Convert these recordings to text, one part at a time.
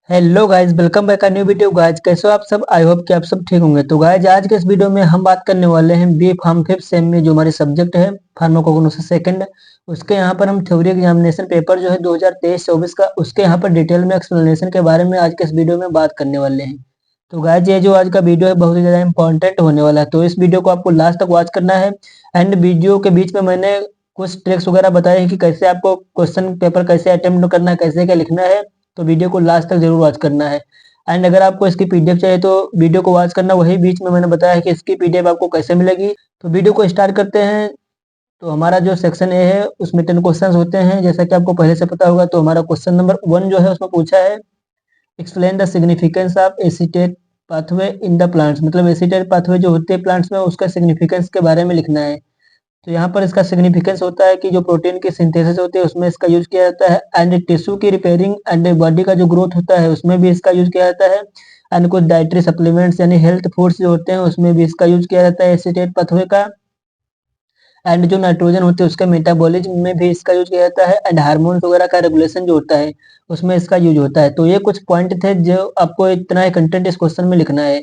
Hello guys, welcome back a new video. Guys कैसे हो आप सब? आई होप कि आप सब ठीक होंगे। तो गाइस आज के इस वीडियो में हम बात करने वाले हैं बी फार्म फिफ्थ सेम में जो हमारे सब्जेक्ट है फार्माकोग्नोसिस सेकंड, उसके यहाँ पर हम थ्योरी एग्जामिनेशन पेपर जो है 2023-24 का, उसके यहाँ पर डिटेल में एक्सप्लेनेशन के बारे में आज के इस वीडियो में बात करने वाले हैं। तो गाइस ये जो आज का वीडियो है बहुत ही ज़्यादा इंपॉर्टेंट होने वाला है, तो इस वीडियो को आपको लास्ट तक वॉच करना है। एंड वीडियो के बीच में मैंने कुछ ट्रिक्स वगैरह बताए हैं कि कैसे आपको क्वेश्चन पेपर कैसे अटेम्प्ट करना है, कैसे क्या लिखना है, तो वीडियो को लास्ट तक जरूर वॉच करना है। एंड अगर आपको इसकी पीडीएफ चाहिए तो वीडियो को वॉच करना। वही बीच में मैंने बताया है कि इसकी पीडीएफ आपको कैसे मिलेगी। तो वीडियो को स्टार्ट करते हैं। तो हमारा जो सेक्शन ए है उसमें 10 क्वेश्चंस होते हैं, जैसा कि आपको पहले से पता होगा। तो हमारा क्वेश्चन नंबर 1 जो है उसमें पूछा है explain the significance of acetate pathway in the plants, मतलब एसीटेट पाथवे जो होते हैं प्लांट्स में उसका सिग्निफिकेंस के बारे में लिखना है। तो यहाँ पर इसका सिग्निफिकेंस होता है कि जो प्रोटीन की सिंथेसिस होती है उसमें इसका यूज किया जाता है। एंड टिश्यू की रिपेयरिंग एंड बॉडी का जो ग्रोथ होता है उसमें भी इसका यूज किया जाता है। एंड कुछ डाइटरी सप्लीमेंट्स यानी हेल्थ फूड्स जो होते हैं उसमें भी इसका यूज किया जाता है एसीटेट पाथवे का। एंड जो नाइट्रोजन होते हैं उसके मेटाबॉलिज्म में भी इसका यूज किया जाता है। एंड हार्मोन्स वगैरह का रेगुलेशन जो होता है उसमें इसका यूज होता है। तो ये कुछ पॉइंट थे जो आपको इतना ही कंटेंट इस क्वेश्चन में लिखना है।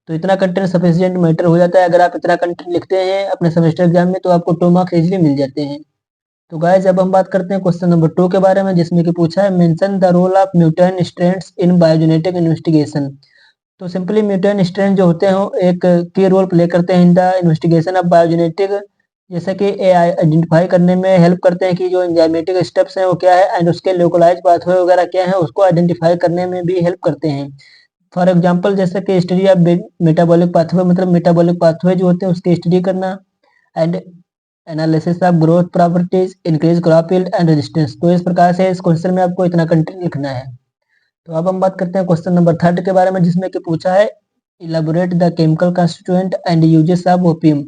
तो इतना कंटेंट सफिशिएंट मैटर हो जाता है। अगर आप इतना कंटेंट लिखते हैं अपने सेमेस्टर एग्जाम में तो आपको 2 मार्क्स इजीली मिल जाते हैं। तो गाइस अब हम बात करते हैं क्वेश्चन नंबर 2 के बारे में, जिसमें कि पूछा है mention the role of mutant strands in biogenetic investigation. तो सिंपली म्यूटेंट स्ट्रेंड जो होते हैं एक की रोल प्ले करते हैं in the investigation of biogenetic, जैसे कि आइडेंटिफाई करने में हेल्प करते हैं कि जो एंजाइमेटिक स्टेप्स हैं वो क्या है, एंड उसके लोकलाइज पाथवे वगैरह क्या है उसको आइडेंटिफाई करने में भी हेल्प करते हैं। फॉर एग्जांपल जैसे कि स्टडी ऑफ मेटाबॉलिक पाथवे, मतलब मेटाबॉलिक पाथवे जो होते हैं उसकी स्टडी करना। And analysis of growth properties, increase crop yield and resistance. तो इस प्रकार से इस क्वेश्चन में आपको इतना कंटेंट लिखना है। तो अब हम बात करते हैं क्वेश्चन नंबर 3 के बारे में, जिसमें कि पूछा है elaborate the chemical constituent and uses of opium.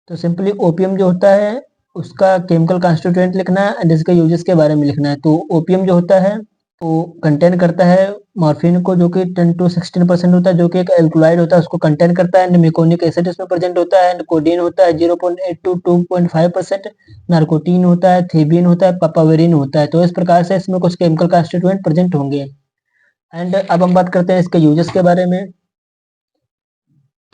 तो सिंपली ओपियम जो होता है उसका केमिकल कंस्टिट्यूएंट लिखना है एंड इसके यूजेस के बारे में लिखना है। तो ओपियम जो होता है वो कंटेन करता है मॉर्फिन को, जो कि 10 to 16% होता है, जो कि एक एल्कलॉइड होता है, उसको कंटेन करता है। एंड मेकोनिक एसिड इसमें प्रेजेंट होता है। एंड कोडीन होता है 0.8 to 2.5%। नार्कोटीन होता है, थीबिन होता है, पापावेरिन होता है। तो इस प्रकार से इसमें कुछ केमिकल कंस्टिट्यूएंट प्रेजेंट होंगे। एंड अब हम बात करते हैं इसके यूजेस के बारे में।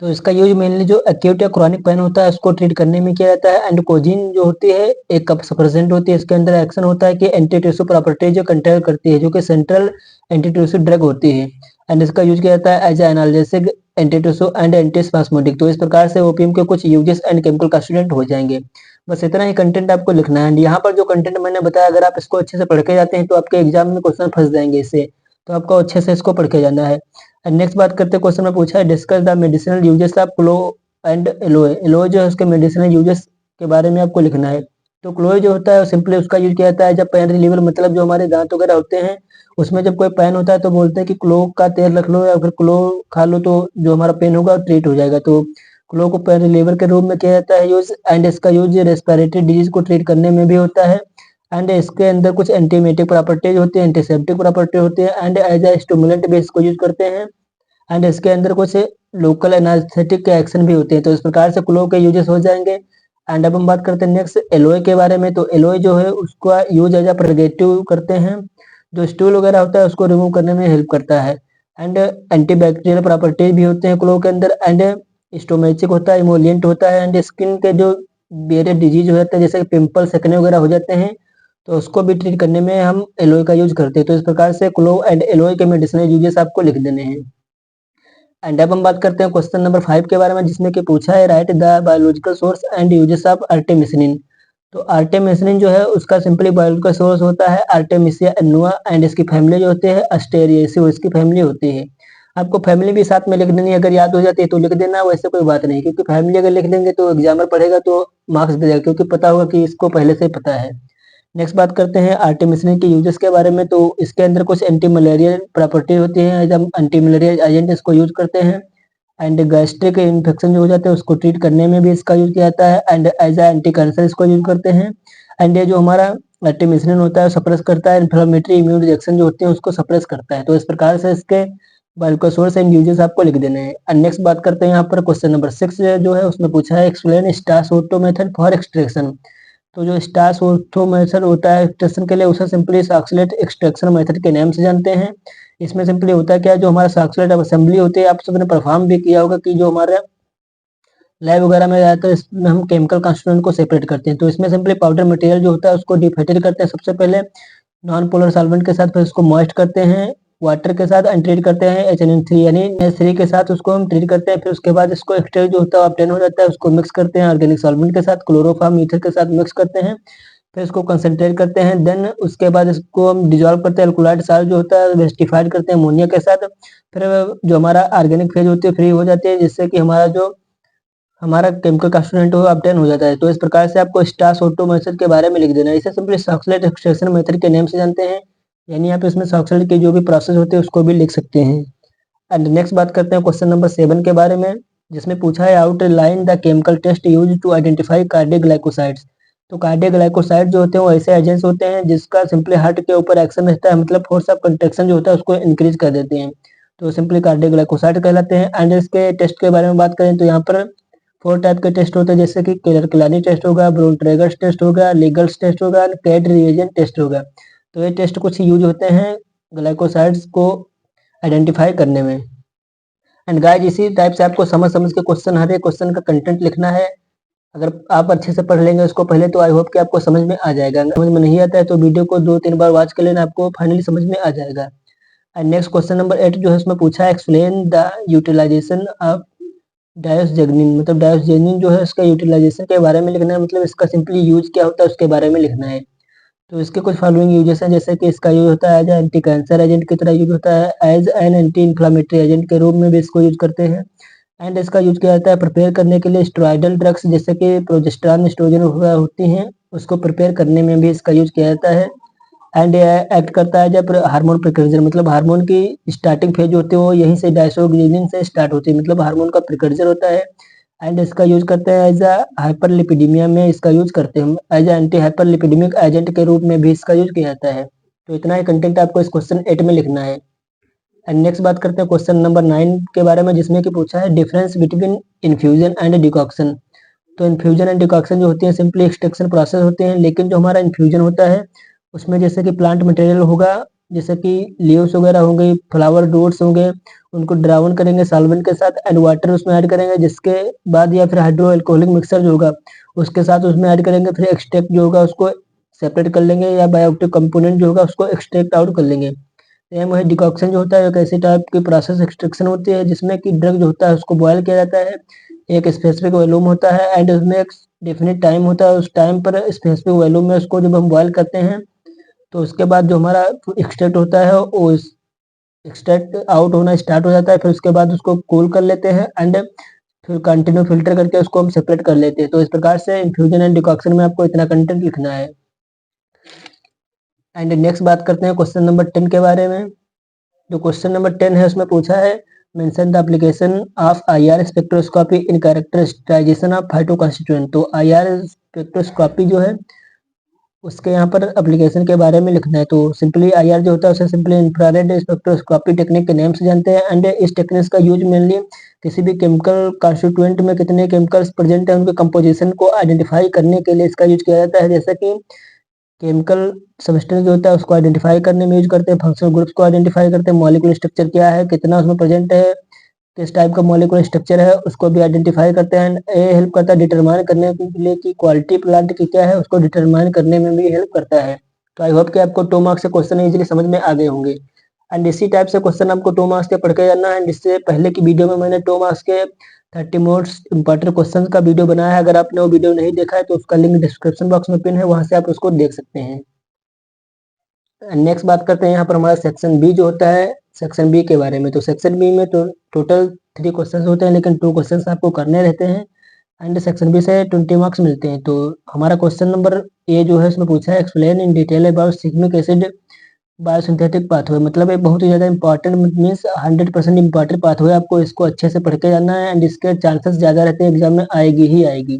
तो इसका यूज मेनली जो एक्यूट या क्रॉनिक पेन होता है उसको ट्रीट करने में किया जाता है। एंड कोजीन जो होती है एक कप सप्रेसेंट होती है, इसके अंदर एक्शन होता है कि एंटी टिश्यू प्रॉपर्टी जो कंट्रोल करती है, जो कि सेंट्रल एंटी टिश्यू ड्रग होती है। एंड इसका यूज किया जाता है as analgesic, antitussive and anti spasmodic. तो इस प्रकार से ओपीएम के कुछ यूजेस एंड केमिकल कंस्टिट्यूएंट हो जाएंगे। बस इतना ही कंटेंट आपको लिखना है। एंड यहाँ पर जो कंटेंट मैंने बताया अगर आप इसको अच्छे से पढ़ के जाते हैं तो आपके एग्जाम में क्वेश्चन फंस जाएंगे इससे। तो आपको अच्छे से इसको पढ़ के जाना है। नेक्स्ट बात करते हैं, क्वेश्चन में पूछा है discuss the medicinal uses of clove and aloe. Aloe जो है उसके मेडिसिनल यूजेस के बारे में आपको लिखना है। तो क्लोए जो होता है सिंपली उसका यूज किया जाता है जब पेन रिलीवर, मतलब जो हमारे दांत वगैरह होते हैं उसमें जब कोई पेन होता है तो बोलते हैं कि क्लो का तेल रख लो या फिर क्लो खा लो, तो जो हमारा पेन होगा ट्रीट हो जाएगा। तो क्लो को पेन रिलीवर के रूप में किया जाता है यूज। एंड इसका यूज रेस्पिरेटरी डिजीज को ट्रीट करने में भी होता है। एंड इसके अंदर कुछ एंटीमेटिक प्रॉपर्टीज होती है, एंटीसेप्टिक प्रॉपर्टी होती है। एंड एज ए स्टिमुलेंट भी इसको यूज करते हैं। एंड इसके अंदर कुछ लोकल एनास्थेटिक के एक्शन भी होते हैं। तो इस प्रकार से क्लो के यूजेस हो जाएंगे। एंड अब हम बात करते हैं नेक्स्ट एलोए के बारे में। तो एलोए जो है उसका यूज एज अ प्रिवेंटिव करते हैं, जो स्टूल वगैरह होता है उसको रिमूव करने में हेल्प करता है। एंड एंटीबैक्टीरियल प्रॉपर्टीज भी होते हैं क्लो के अंदर। एंड स्टोमेचिक होता है, इमोलियंट होता है। एंड स्किन के जो वेरियस डिजीज हो जाते हैं जैसे पिंपल सकने वगैरह हो जाते हैं तो उसको भी ट्रीट करने में हम एलोए का यूज करते हैं। तो इस प्रकार से क्लो एंड एलोए के मेडिसिनल यूजेस आपको लिख देने हैं। एंड अब हम बात करते हैं क्वेश्चन नंबर 5 के बारे में, जिसमें कि पूछा है right the biological source and uses of artemisinin. तो आर्टेमिसिनिन जो है उसका सिंपली बायोलॉजिकल सोर्स होता है आर्टेमिसिया अन्नुआ। एंड इसकी फैमिली जो होती है अस्टेरिएसी, इसकी फैमिली होती है। आपको फैमिली भी साथ में लिख देनी है, अगर याद हो जाती है तो लिख देना, वैसे कोई बात नहीं, क्योंकि फैमिली अगर लिख देंगे तो एग्जामर पढ़ेगा तो मार्क्स दे देगा, क्योंकि पता होगा कि इसको पहले से ही पता है। नेक्स्ट बात करते हैं आर्टेमिसिनिन के यूजेस के बारे में। तो इसके अंदर कुछ एंटी मलेरियल प्रॉपर्टी होती है, एज हम एंटी मलेरियल एजेंट इसको यूज करते हैं। एंड गैस्ट्रिक इन्फेक्शन जो हो जाते हैं उसको ट्रीट करने में भी इसका यूज किया जाता है। And as a anti cancer इसको यूज करते हैं। एंड ये जो हमारा आर्टेमिसिनिन होता है सप्रेस करता है इन्फ्लेमेटरी इम्यून रिएक्शन जो होती है उसको सप्रेस करता है। तो इस प्रकार से इसके बायोलॉजिकल सोर्स एंड यूजेस आपको लिख देने हैं। एंड नेक्स्ट बात करते हैं यहाँ पर क्वेश्चन नंबर 6 जो है उसमें पूछा है explain starch auto method for extraction. तो जो स्टार्च ऑटो मेथड होता है एक्सट्रैक्शन के लिए उसे सिंपली ऑक्सीलेट एक्सट्रैक्शन मेथड के नाम से जानते हैं। इसमें सिंपली होता है क्या, जो हमारा सक्सेलेट असेंबली होती है, आप सबने परफॉर्म भी किया होगा कि जो हमारे लैब वगैरह में जाता है, इसमें हम केमिकल कंस्टिट्यूएंट को सेपरेट करते हैं। तो इसमें सिंपली पाउडर मटेरियल जो होता है उसको डिफेटेड करते हैं सबसे पहले नॉन पोलर सॉल्वेंट के साथ, फिर उसको मॉइस्ट करते हैं वाटर के साथ एंड ट्रीट करते हैं HNO3 यानी NH3 के साथ, उसको हम ट्रीट करते हैं। फिर उसके बाद इसको एक्सट्रैक्ट जो होता है ऑब्टेन हो जाता है, उसको मिक्स करते हैं ऑर्गेनिक सॉल्वेंट के साथ, क्लोरोफॉर्म ईथर के साथ मिक्स करते हैं। फिर इसको कंसंट्रेट करते हैं, देन उसके बाद इसको हम डिजोल्व करते हैं अल्कोलाइड साल्ट जो होता है वेस्टिफाइड करते हैं अमोनिया के साथ। फिर जो हमारा ऑर्गेनिक फेज होती है फ्री हो जाती है, जिससे कि हमारा केमिकल कंस्टिट्यूएंट हो ऑब्टेन हो जाता है। तो इस प्रकार से आपको स्टार्च ऑटो मेथड के बारे में लिख देना है। इसे सिंपली सक्सेलेट एक्सट्रैक्शन मेथड के नेम से जानते हैं, यानी आप इसमें सक्सेलेट की जो भी प्रोसेस होती है उसको भी लिख सकते हैं। एंड नेक्स्ट बात करते हैं क्वेश्चन नंबर 7 के बारे में, जिसमें पूछा है outline the chemical test use to identify cardioglycosides. तो कार्डियोग्लाइकोसाइड जो होते हैं वो ऐसे एजेंट्स होते हैं जिसका सिंपली हार्ट के ऊपर एक्शन रहता है, मतलब फोर्स ऑफ कंट्रैक्शन जो होता है उसको इंक्रीज कर देते हैं, तो सिंपली कार्डियोग्लाइकोसाइड कहलाते हैं। एंड इसके टेस्ट के बारे में बात करें तो यहाँ पर 4 टाइप के टेस्ट होते हैं, जैसे कि केलर-किलानी टेस्ट होगा, ब्रोन-ट्रेगर्स टेस्ट होगा, लीगल्स टेस्ट होगा, कैट रिएजेंट टेस्ट होगा। तो ये टेस्ट कुछ यूज होते हैं ग्लाइकोसाइड्स को आइडेंटिफाई करने में। एंड गाइस इसी टाइप से आपको समझ समझ के क्वेश्चन, हर एक क्वेश्चन का कंटेंट लिखना है। अगर आप अच्छे से पढ़ लेंगे उसको पहले, तो आई होप कि आपको समझ में आ जाएगा। समझ में नहीं आता है तो वीडियो को 2-3 बार वॉच कर लेना, आपको फाइनली समझ में आ जाएगा। एंड नेक्स्ट क्वेश्चन नंबर 8 जो है उसमें पूछा है explain the utilization of diosgenin, मतलब डायोस्जेनिन जो है उसका यूटिलाइजेशन के बारे में लिखना है, मतलब इसका सिंपली यूज क्या होता है उसके बारे में लिखना है। तो इसके कुछ फॉलोइंग यूजेस हैं, जैसे कि इसका यूज होता है एज एंटी कैंसर एजेंट की तरह यूज होता है, as an anti inflammatory agent के रूप में भी इसको यूज करते हैं। एंड इसका यूज किया जाता है प्रिपेयर करने के लिए स्टेरॉयडल ड्रग्स, जैसे कि प्रोजेस्टेरॉन एस्ट्रोजन होती हैं, उसको प्रिपेयर करने में भी इसका यूज किया जाता है। एंड एक्ट करता है जब हार्मोन प्रिकर्जर, मतलब हार्मोन की स्टार्टिंग फेज होती है वो यहीं से डायसोग्लिनिन से स्टार्ट होती है, मतलब हार्मोन का प्रिकर्जर होता है। एंड इसका यूज करते हैं एज हाइपरलिपिडीमिया में, इसका यूज करते हैं एज एंटी हाइपरलिपिडीमिक एजेंट के रूप में भी इसका यूज किया जाता है। तो इतना ही कंटेंट आपको इस क्वेश्चन 8 में लिखना है। एंड नेक्स्ट बात करते हैं क्वेश्चन नंबर 9 के बारे में, जिसमें कि पूछा है difference between infusion and decoction. तो इन्फ्यूजन एंड डिकॉक्शन जो होती है सिंपली एक्सट्रैक्शन प्रोसेस होते हैं, लेकिन जो हमारा इन्फ्यूजन होता है उसमें जैसे कि प्लांट मटेरियल होगा, जैसे कि लीव्स वगैरह होंगे, फ्लावर डोट्स होंगे, उनको ड्राउन करेंगे सॉल्वेंट के साथ एंड वाटर उसमें ऐड करेंगे, जिसके बाद या फिर हाइड्रो अल्कोहलिक मिक्सर जो होगा उसके साथ उसमें ऐड करेंगे, फिर एक्सट्रैक्ट जो होगा उसको सेपरेट कर लेंगे, या बायोएक्टिव कंपोनेंट जो होगा उसको एक्सट्रैक्ट आउट कर लेंगे। सेम वही डिकॉक्शन जो होता है एक ऐसी टाइप की प्रोसेस एक्सट्रैक्शन होती है जिसमें कि ड्रग जो होता है उसको बॉयल किया जाता है, एक स्पेसिफिक वॉल्यूम होता है एंड उसमें एक डेफिनेट टाइम होता है, उस टाइम पर स्पेसिफिक वॉल्यूम में उसको जब हम बॉयल करते हैं तो उसके बाद जो हमारा एक्सट्रैक्ट होता है वो एक्सट्रैक्ट आउट होना स्टार्ट हो जाता है, फिर उसके बाद उसको कूल कर लेते हैं एंड फिर कंटिन्यू फिल्टर करके उसको हम सेपरेट कर लेते हैं। तो इस प्रकार से इन्फ्यूजन एंड डिकॉक्शन में आपको इतना कंटेंट लिखना है। एंड नेक्स्ट बात करते हैं क्वेश्चन नंबर 10 के बारे में। जो क्वेश्चन नंबर 10 है उसमें पूछा है mention the application of IR spectroscopy in characterisation of phytoconstituent. तो IR स्पेक्ट्रोस्कोपी जो है उसके यहाँ पर एप्लीकेशन के बारे में लिखना है। तो सिंपली IR जो होता है उसे सिंपली इंफ्रारेड स्पेक्ट्रोस्कोपी टेक्निक के नेम से जानते हैं। एंड इस टेक्निक का यूज मेनली किसी भी केमिकल कॉन्स्टिट्यूएंट में कितने केमिकल्स प्रेजेंट है उनके कंपोजिशन को आइडेंटिफाई करने के लिए इसका यूज किया जाता है, जैसे कि केमिकल सब्सटेंस जो होता है उसको आइडेंटिफाई करने में यूज करते हैं, फंक्शनल ग्रुप्स को आइडेंटिफाई करते हैं, मॉलिक्यूलर स्ट्रक्चर क्या है, कितना उसमें प्रेजेंट है, किस टाइप का मॉलिक्यूलर स्ट्रक्चर है उसको भी आइडेंटिफाई करते हैं। ये हेल्प करता है डिटरमाइन करने के लिए कि क्वालिटी प्लांट की क्या है, उसको डिटरमाइन करने में भी हेल्प करता है। तो आई होप कि आपको 2 मार्क्स से क्वेश्चन इजीली समझ में आ गए होंगे। एंड इसी टाइप से क्वेश्चन आपको 2 मार्क्स के पढ़ के जाना है। इससे पहले की वीडियो में मैंने 2 मार्क्स के 30 मोस्ट इंपॉर्टेंट क्वेश्चन का वीडियो बनाया है, अगर आपने वो वीडियो नहीं देखा है तो उसका लिंक डिस्क्रिप्शन बॉक्स में पिन है, वहां से आप उसको देख सकते हैं। नेक्स्ट बात करते हैं यहाँ पर हमारा सेक्शन बी जो होता है, सेक्शन बी के बारे में। तो सेक्शन बी में तो टोटल 3 क्वेश्चंस होते हैं, लेकिन 2 क्वेश्चंस आपको करने रहते हैं एंड सेक्शन बी से 20 मार्क्स मिलते हैं। तो हमारा क्वेश्चन नंबर ए जो है उसमें पूछा है explain in detail about shikimic acid biosynthetic pathway, मतलब ये बहुत ही ज़्यादा इंपॉर्टेंट मीन्स 100% इंपॉर्टेंट पाथवे, आपको इसको अच्छे से पढ़ के जाना है एंड इसके चांसेस ज़्यादा रहते हैं एग्जाम में आएगी ही आएगी,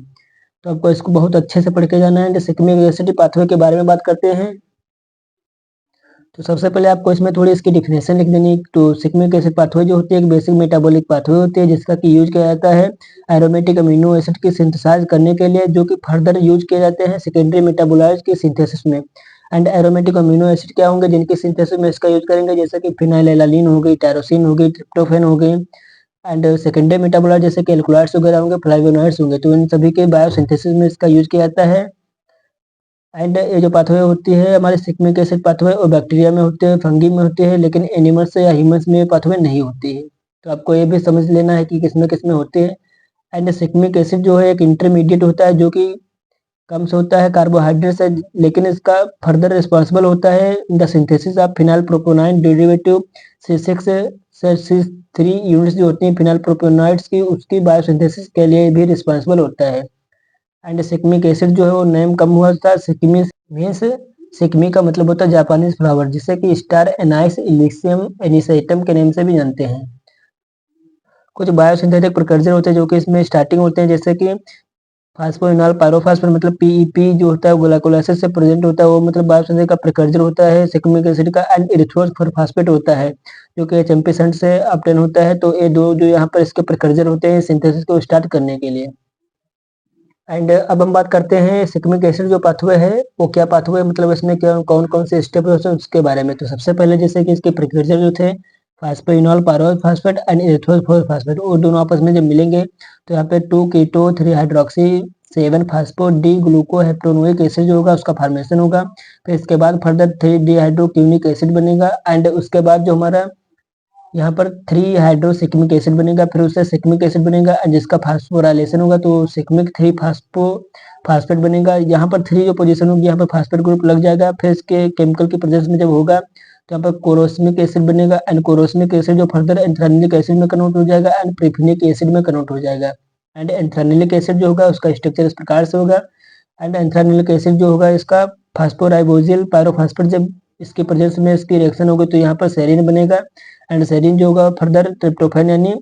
तो आपको इसको बहुत अच्छे से पढ़ के जाना है। एंड सिग्मिक एसिड पाथवे के बारे में बात करते हैं। तो सबसे पहले आपको इसमें थोड़ी इसकी डिफिनेशन लिख देनी। तो सिग्मिक एसिड पाथवे जो होती है एक बेसिक मेटाबॉलिक पाथवे होती है जिसका कि यूज किया जाता है एरोमेटिक अमीनो एसिड की सिंथेसाइज करने के लिए, जो कि फर्दर यूज किए जाते हैं सेकेंडरी मेटाबोलाइट्स की सिंथेसिस में। एंड एरोमेटिक अमीनो एसिड क्या होंगे जिनकी सिंथेसिस में इसका यूज करेंगे, जैसे कि फिनाइलएलानिन हो गई, टायरोसिन हो गई, ट्रिप्टोफैन हो गई। एंड सेकेंडरी मेटाबोलाइट जैसे कि एल्कोलाइड्स वगैरह होंगे, फ्लावोनॉइड्स होंगे, तो इन सभी के बायोसिंथेसिस में इसका यूज किया जाता है। एंड ये जो पाथवे होती है हमारे सिग्मिक एसिड पाथवे और बैक्टीरिया में होते हैं, फंगी में होते हैं, लेकिन एनिमल्स या ह्यूमंस में पाथवे नहीं होती है। तो आपको ये भी समझ लेना है कि किसमें किसमें होते हैं। एंड सिग्मिक एसिड जो है एक इंटरमीडिएट होता है जो कि कम से होता है कार्बोहाइड्रेट से, लेकिन इसका फर्दर रिस्पॉन्सिबल होता है in the synthesis of phenyl propanoid derivative C6 से C3 यूनिट्स जो होती हैं फिनाइल प्रोपोनाइड्स की, उसकी बायोसिंथेसिस के लिए भी रिस्पॉन्सिबल होता है। एंड सिकमिक एसिड जो है वो नेम कम हुआ था, सिकमी मीन्स सिकमी का मतलब होता है जापानीज फ्लावर, जिसे कि स्टार एनाइस इलिसियम एनिसेटम के नेम से भी जानते हैं। कुछ बायोसिंथेटिक प्रिकर्सर होते हैं जो कि इसमें स्टार्टिंग होते हैं, जैसे कि फास्फोइनॉल पायरोफॉस्फेट मतलब पीईपी जो होता है ग्लाइकोलाइसिस से प्रेजेंट होता है, वो मतलब बायोसिंथेटिक का प्रिकर्सर होता है सिकमिक एसिड का। एंड इरिथ्रोज फॉस्फेट होता है जो कि एचएमपी संट से ऑब्टेन होता है। तो ये दो जो यहाँ पर इसके प्रिकर्सर होते हैं सिंथेसिस को स्टार्ट करने के लिए। एंड अब हम बात करते हैं सिकमिक एसिड जो पाथवे है वो क्या पाथवे, मतलब इसमें क्या कौन कौन से स्टेप है उसके बारे में। तो सबसे पहले जैसे कि इसके प्रिकर्सर जो थे फास्फोइनॉल पायरोफॉस्फेट एंड इरिथ्रोफॉस्फेट, वो दोनों आपस में जब मिलेंगे तो यहाँ पे 2 कीटो 3 हाइड्रोक्सी 7 फास्फो डी ग्लूको हेप्टोनोइक एसिड जो होगा उसका फॉर्मेशन होगा। फिर इसके बाद फर्दर 3 डिहाइड्रोक्यूनिक एसिड बनेगा। एंड उसके बाद जो हमारा यहाँ पर 3 हाइड्रोसिकमिक एसिड बनेगा, फिर उससे सिकमिक एसिड बनेगा जिसका फास्फोराइलेशन होगा तो सिकमिक 3 फास्फेट बनेगा। यहाँ पर 3 जो पोजीशन होगी यहाँ पर फास्फेट ग्रुप लग जाएगा। फिर इसके केमिकल की प्रेजेंस में जब होगा तो यहाँ पर कोरोस्मिक एसिड बनेगा एंड कोरोस्मिक एसिड जो फर्दर एंथ्रानिलिक एसिड में कन्वर्ट हो जाएगा एंड प्रीफिनिक एसिड में कन्वर्ट हो जाएगा। एंड एंथ्रानिलिक एसिड जो होगा उसका स्ट्रक्चर इस प्रकार से होगा। एंड एंथ्रानिलिक एसिड जो होगा इसका फास्फोराइबोजिल पायरोफॉस्फेट जब इसकी प्रेजेंस में इसकी रिएक्शन होगी तो यहाँ पर सेरीन बनेगा। एंड सेरीन जो होगा फर्दर ट्रिप्टोफैन यानी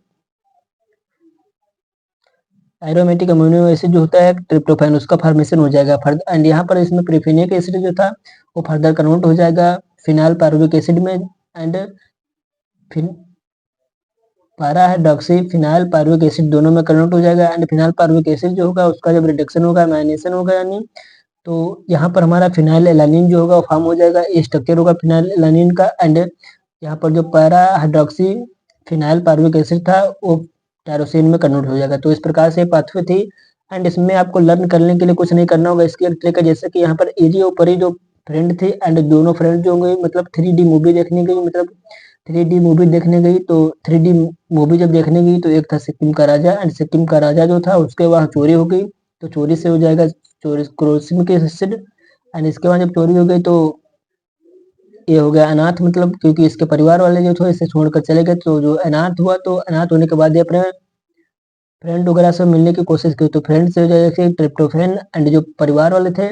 एरोमेटिक अमीनो एसिड जो होता है ट्रिप्टोफैन उसका फॉर्मेशन हो जाएगा फर्दर। एंड यहाँ पर इसमें प्रीफिनिक एसिड जो था वो फर्दर कन्वर्ट हो जाएगा फिनाइल पायरुविक एसिड में। एंड पारा हाइड्रोक्सी फिनाइल पायरुविक एसिड दोनों में कन्वर्ट हो जाएगा। एंड फिनाइल पायरुविक एसिड जो होगा उसका जब रिडक्शन होगा माइनेशन होगा यानी, तो यहाँ पर हमारा फिनाइल एलानिन जो होगा वो फॉर्म हो जाएगा। ये स्ट्रक्चर होगा फिनाइल एलानिन का। एंड यहाँ पर जो para hydroxy phenyl pyruvic acid था वो टायरोसिन में कन्वर्ट हो जाएगा। तो इस प्रकार से पाथवे थी। एंड इसमें आपको लर्न करने के लिए कुछ नहीं करना होगा, इसकी एक ट्रिक है जैसे कि यहाँ पर एजी ऊपर ही जो फ्रेंड थी एंड दोनों फ्रेंड जो होंगे मतलब 3D मूवी देखने गई, मतलब 3D मूवी देखने गई। तो 3D मूवी जब देखने गई तो एक था सिक्किम का राजा एंड सिक्किम का राजा जो था उसके वहाँ चोरी हो गई, तो चोरी से हो जाएगा चोरी क्रोसिन एसिड। एंड इसके बाद जब चोरी हो गई तो ये हो गया अनाथ, मतलब क्योंकि इसके परिवार वाले जो थे इसे छोड़कर चले गए। तो जो अनाथ हुआ तो अनाथ होने के बाद ये अपने फ्रेंड वगैरह से मिलने की कोशिश की, तो फ्रेंड से जैसे ट्रिप्टोफैन एंड जो परिवार वाले थे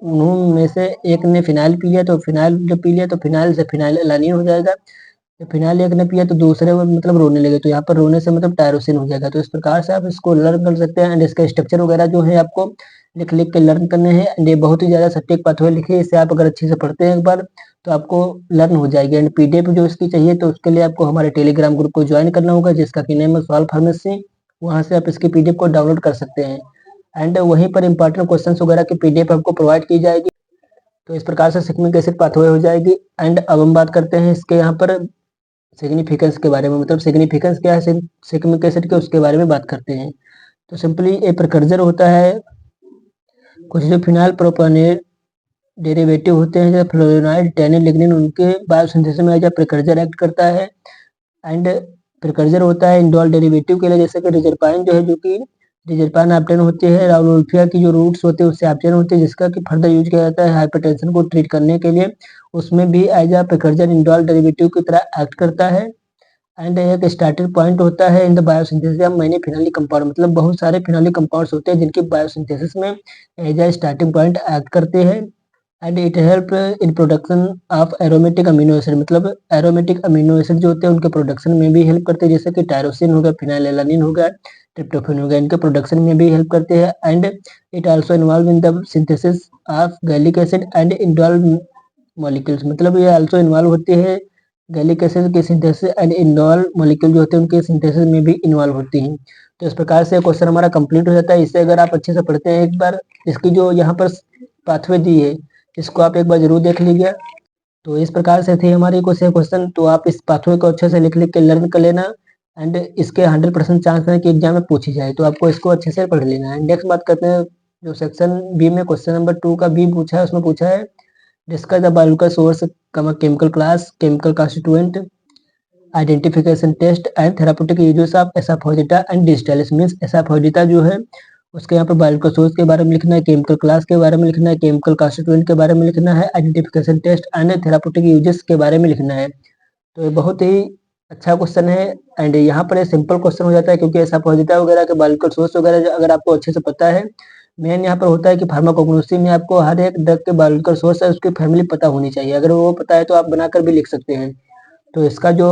उनमें से एक ने फिनाइल पी लिया, तो फिनाइल जब पी लिया तो फिनाइल से फिनाइल एलानिन हो जाएगा। जब फिनाइल एक ने पिया तो दूसरे वो मतलब रोने लगे, तो यहाँ पर रोने से मतलब टायरोसिन हो जाएगा। तो इस प्रकार से आप इसको लर्न कर सकते हैं। एंड इसका स्ट्रक्चर वगैरह जो है आपको लिख लिख के लर्न करने हैं। एंड ये बहुत ही ज्यादा सटीक पाथवे लिखे, इसे आप अगर अच्छे से पढ़ते हैं एक बार तो आपको लर्न हो जाएगी। एंड पीडीएफ जो इसकी चाहिए तो उसके लिए आपको हमारे टेलीग्राम ग्रुप को ज्वाइन करना होगा जिसका कि नेम है सॉल्व फार्मेसी। वहां से आप इसकी पीडीएफ को डाउनलोड कर सकते हैं। एंड वहीं पर इंपॉर्टेंट क्वेश्चन वगैरह की पीडीएफ आपको प्रोवाइड की जाएगी। तो इस प्रकार से सिग्मिक एसिड पाथवे हो जाएगी। एंड अब हम बात करते हैं इसके यहाँ पर सिग्निफिकेंस के बारे में, मतलब सिग्निफिकेंस क्या है सिग्मिक एसिड के उसके बारे में बात करते हैं। तो सिंपली ए प्रिकर्सर होता है, कुछ जो फिनाइल प्रोपानेट डेरिवेटिव होते हैं जैसे फ्लोरिनाइड टैनिन लिग्निन उनके बायोसिंथेसिस में एज प्रिकर्सर एक्ट करता है। एंड प्रिकर्सर होता है इंडोल डेरिवेटिव के लिए, जैसे कि रिजरपाइन जो है जो कि रिजरपाइन ऑब्टेन होती है राउलोल्फिया की जो रूट्स होते हैं उससे ऑब्टेन होती है, जिसका कि फर्दर यूज किया जाता है हाइपरटेंशन को ट्रीट करने के लिए। उसमें भी as a precursor indole derivative की तरह एक्ट करता है। एंड एक स्टार्टिंग पॉइंट होता है in the biosynthesis of many phenolic compound, मतलब बहुत सारे फिनोलिक कंपाउंड्स होते हैं जिनकी बायोसिंथेसिस में as a starting point act करते हैं। And it help in production of aromatic amino acid, मतलब एरोमेटिक अमीनो एसिड जो होते हैं उनके प्रोडक्शन में भी हेल्प करते हैं, जैसे कि टायरोसिन हो गया, फिनाइलएलानिन हो गया, ट्रिप्टोफैन हो गया, इनके प्रोडक्शन में भी हेल्प करते हैं। And it also involve in the synthesis of gallic acid and indole molecules, मतलब ये आल्सो इन्वॉल्व होती है गैलिक एसिड के सिंथेसिस एंड इंडोल मॉलिक्यूल जो होते हैं उनके सिंथेसिस में भी इन्वॉल्व होती हैं। तो इस प्रकार से क्वेश्चन हमारा कंप्लीट हो जाता है। इससे अगर आप अच्छे से पढ़ते हैं एक बार, इसकी जो यहाँ पर पाथवे दी है इसको आप एक बार जरूर देख लीजिए। तो इस प्रकार से थे हमारे कुछ क्वेश्चन, तो आप इस पाथवे को अच्छे से लिख लिख के लर्न कर लेना एंड इसके 100% चांस है कि एग्जाम में पूछी जाए, तो आपको इसको अच्छे से पढ़ लेना है। नेक्स्ट बात करते हैं जो सेक्शन बी में क्वेश्चन नंबर 2 का बी पूछा है, उसमें पूछा है discuss the biological source, chemical class, chemical constituent, identification test and therapeutic uses of asafoetida and digitalis. Means asafoetida जो है उसके यहाँ पर बायोलॉजिकल सोर्स के बारे में लिखना है, केमिकल क्लास के बारे में लिखना है, केमिकल कॉन्स्टिट्यूएंट के बारे में लिखना है, identification test and therapeutic uses के बारे में लिखना है। तो ये बहुत ही अच्छा क्वेश्चन है एंड यहाँ पर सिंपल क्वेश्चन हो जाता है क्योंकि एसाफोजिटा वगैरह के बायोलॉजिकल सोर्स वगैरह अगर आपको अच्छे से पता है। मेन यहाँ पर होता है कि फार्माकोग्नोसी में आपको हर एक ड्रग के बायोलॉजिकल सोर्स है उसकी फैमिली पता होनी चाहिए, अगर वो पता है तो आप बनाकर भी लिख सकते हैं। तो इसका जो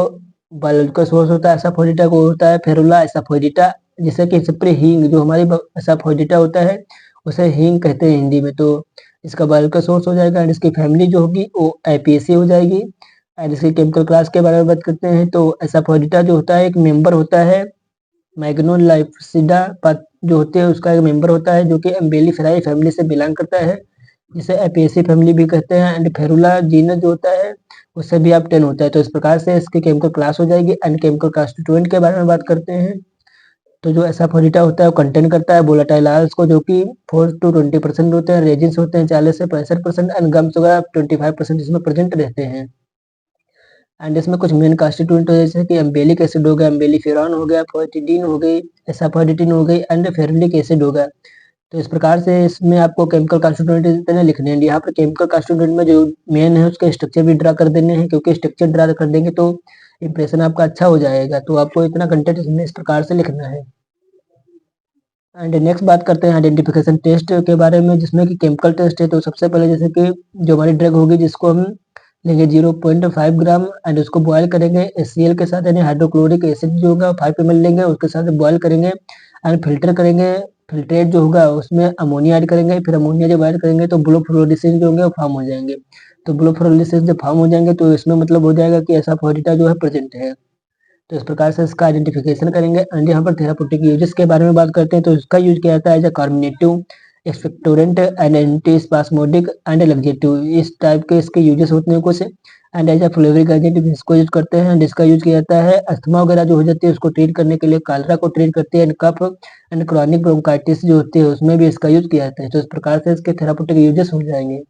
बायोलॉजिकल सोर्स होता है एसाफोजिटा को होता है फेरुला एसाफोजिटा, जिसे कि सिप्री हींग जो हमारी एसाफोजिटा होता है उसे हींग कहते हैं हिंदी में। तो इसका बायोलॉजिकल सोर्स हो जाएगा एंड इसकी फैमिली जो होगी वो आईपीएसी हो जाएगी। एंड इसकी केमिकल क्लास के बारे में बात करते हैं तो एसाफोजिटा जो होता है एक मेंबर होता है मैग्नोलाइफिसिडा जो होते हैं उसका एक मेंबर होता है जो कि एम्बेलिफेराई फैमिली से बिलोंग करता है, जिसे एपिएसी फैमिली भी कहते हैं। एंड फेरुला जीनस जो होता है उससे भी आप 10 होता है। तो इस प्रकार से इसकी केमिकल क्लास हो जाएगी। एंड केमिकल कॉन्स्टिट्यूएंट के बारे में बात करते हैं तो जो एसाफोजिटा होता है वो कंटेन करता है वोलेटाइल आयल्स को जो कि 4 to 20% होते हैं, रेजिन्स होते हैं 40 से 65% एंड गम्स वगैरह 25% इसमें प्रेजेंट रहते हैं। एंड इसमें कुछ मेन कॉन्स्टिट्यूएंट जैसे कि एम्बेलिक एसिड हो गया, एम्बेलिफेरॉन हो गया, फोर्टिडीन हो गई, एसाफोजिटिन हो गई एंड फेरुलिक एसिड हो गया। तो इस प्रकार से इसमें आपको केमिकल कॉन्स्टिट्यूएंट इतने लिखने हैं। यहाँ पर केमिकल कॉन्स्टिट्यूएंट में जो मेन है उसके स्ट्रक्चर भी ड्रा कर देने हैं क्योंकि स्ट्रक्चर ड्रा कर देंगे तो इंप्रेशन आपका अच्छा हो जाएगा। तो आपको इतना कंटेंट इसमें इस प्रकार से लिखना है। एंड नेक्स्ट बात करते हैं आइडेंटिफिकेशन टेस्ट के बारे में, जिसमें कि केमिकल टेस्ट है। तो सबसे पहले जैसे कि जो हमारी ड्रग होगी जिसको हम लेंगे 0.5 ग्राम एंड उसको बॉयल करेंगे HCl के साथ, यानी हाइड्रोक्लोरिक एसिड जो होगा 5 ml लेंगे उसके साथ बॉयल करेंगे एंड फिल्टर करेंगे। फिल्ट्रेट जो होगा उसमें अमोनिया ऐड करेंगे, फिर अमोनिया जब ऐड करेंगे तो ब्लोफ्लोरोसिस जो होंगे वो फॉर्म हो जाएंगे। तो ब्लोफ्लोरोसिस जब फॉर्म हो जाएंगे तो इसमें मतलब हो जाएगा कि एसाफोजिटा जो है प्रेजेंट है। तो इस प्रकार से इसका आइडेंटिफिकेशन करेंगे। एंड यहाँ पर थेराप्यूटिक यूजेस के बारे में बात करते हैं तो इसका यूज किया जाता है as a carminative, expectorant and anti spasmodic and laxative, इस टाइप के इसके यूजेस होते हैं कुछ। And as a flavouring agent इसको यूज करते हैं एंड इसका यूज किया जाता है अस्थमा वगैरह जो हो जाती है उसको ट्रीट करने के लिए, कालरा को ट्रीट करते हैं and cough and chronic bronchitis जो होती है उसमें भी इसका यूज किया जाता है। तो इस प्रकार से इसके थेराप्यूटिक यूजेस हो जाएंगे।